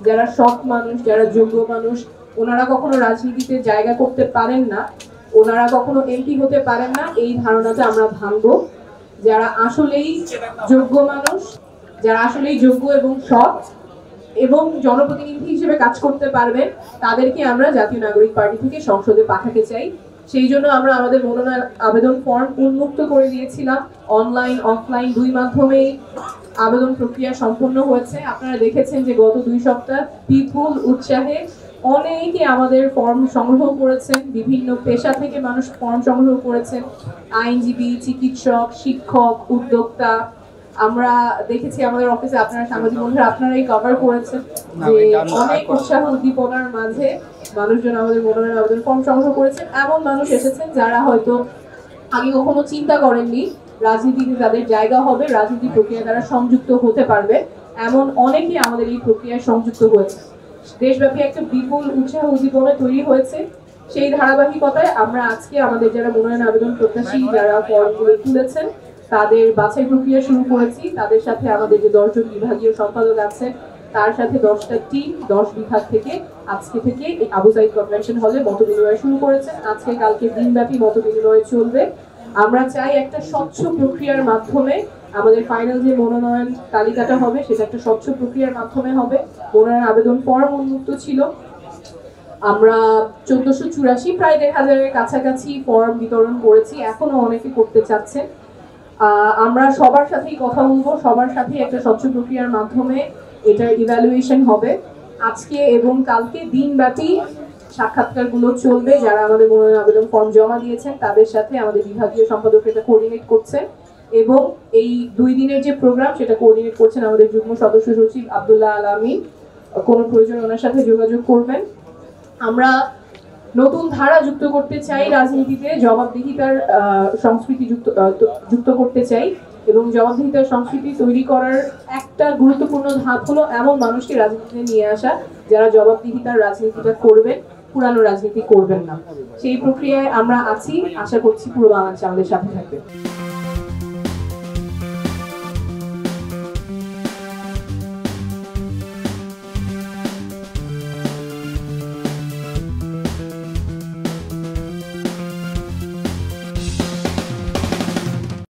যারা সৎ মানুষ, যারা যোগ্য মানুষ, ওনারা কখনো রাজনীতিতে জায়গা করতে পারেন না, ওনারা কখনো এমপি হতে পারেন না, এই ধারণাটা আমরা ভাঙবো। যারা আসলেই যোগ্য মানুষ, যারা আসলেই যোগ্য এবং সৎ এবং জনপ্রতিনিধি হিসেবে কাজ করতে পারবে, তাদেরকে আমরা জাতীয় নাগরিক পার্টি থেকে সংসদে পাঠাতে চাই। সেই জন্য আমরা আমাদের মনোনয়ন আবেদন ফর্ম উন্মুক্ত করে দিয়েছিলাম। অনলাইন অফলাইন দুই মাধ্যমেই আবেদন প্রক্রিয়া সম্পন্ন হয়েছে। আপনারা দেখেছেন যে গত 2 সপ্তাহ বিপুল উৎসাহে অনেকে আমাদের ফর্ম সংগ্রহ করেছেন, বিভিন্ন পেশা থেকে মানুষ ফর্ম সংগ্রহ করেছেন, আইনজীবী, চিকিৎসক, শিক্ষক, উদ্যোক্তা। আমরা দেখেছি আমাদের অফিসে আপনারা সাংবাদিক বন্ধুরা আপনারাই কভার করেছেন যে অনেক উৎসাহ উদ্দীপনার মাঝে মানুষজন আমাদের মনোনয়ন আবেদন ফর্ম সংগ্রহ করেছেন। এমন মানুষ এসেছেন যারা হয়তো আগে কখনো চিন্তা করেননি রাজনীতিতে তাদের জায়গা হবে, রাজনীতি প্রক্রিয়া দ্বারা সংযুক্ত হতে পারবে, এমন অনেকেই আমাদের এই প্রক্রিয়ায় সংযুক্ত হয়েছে। দেশব্যাপী একটা বিপুল উৎসাহ উদ্দীপনা তৈরি হয়েছে। সেই ধারাবাহিকতায় আমরা আজকে আমাদের যারা মনোনয়ন আবেদন প্রত্যাশী যারা ফর্মগুলো তুলেছেন তাদের বাছাই প্রক্রিয়া শুরু করেছি। তাদের সাথে আমাদের যে 10 জন বিভাগীয় সম্পাদক আছে তার সাথে 10টা টিম 10 বিভাগ থেকে আজকে থেকে এই আবু সাইদ কনভেনশন হলে মত বিনিময় শুরু করেছেন। আজকে কালকে দিনব্যাপী মত বিনিময় চলবে। আমরা চাই একটা স্বচ্ছ প্রক্রিয়ার মাধ্যমে আমাদের ফাইনাল যে মনোনয়ন তালিকাটা হবে সেটা একটা স্বচ্ছ প্রক্রিয়ার মাধ্যমে হবে। মনোনয়ন আবেদন ফর্ম উন্মুক্ত ছিল। আমরা 1484 প্রায় 1000-এর কাছাকাছি ফর্ম বিতরণ করেছি, এখনো অনেকে করতে চাচ্ছে। আমরা সবার সাথেই কথা বলবো, সবার সাথেই একটা স্বচ্ছ প্রক্রিয়ার মাধ্যমে এটার ইভ্যালুয়েশন হবে। আজকে এবং কালকে দিনব্যাপী সাক্ষাৎকারগুলো চলবে। যারা আমাদের মনোনয়ন আবেদন ফর্ম জমা দিয়েছেন তাদের সাথে আমাদের বিভাগীয় সম্পাদক এটা কোঅর্ডিনেট করছেন এবং এই 2 দিনের যে প্রোগ্রাম সেটা কোঅর্ডিনেট করছেন আমাদের যুগ্ম সদস্য সচিব আব্দুল্লাহ আল আমিন। কোনো প্রয়োজন ওনার সাথে যোগাযোগ করবেন। আমরা নতুন ধারা যুক্ত করতে চাই রাজনীতিতে, জবাবদিহিতার সংস্কৃতি যুক্ত করতে চাই এবং জবাবদিহিতার সংস্কৃতি তৈরি করার একটা গুরুত্বপূর্ণ ধাপ হলো এমন মানুষকে রাজনীতিতে নিয়ে আসা যারা জবাবদিহিতার রাজনীতিটা করবেন, পুরানো রাজনীতি করবেন না। সেই প্রক্রিয়ায় আমরা আছি, আশা করছি পুরো বাংলাদেশ আমাদের সাথে থাকবে।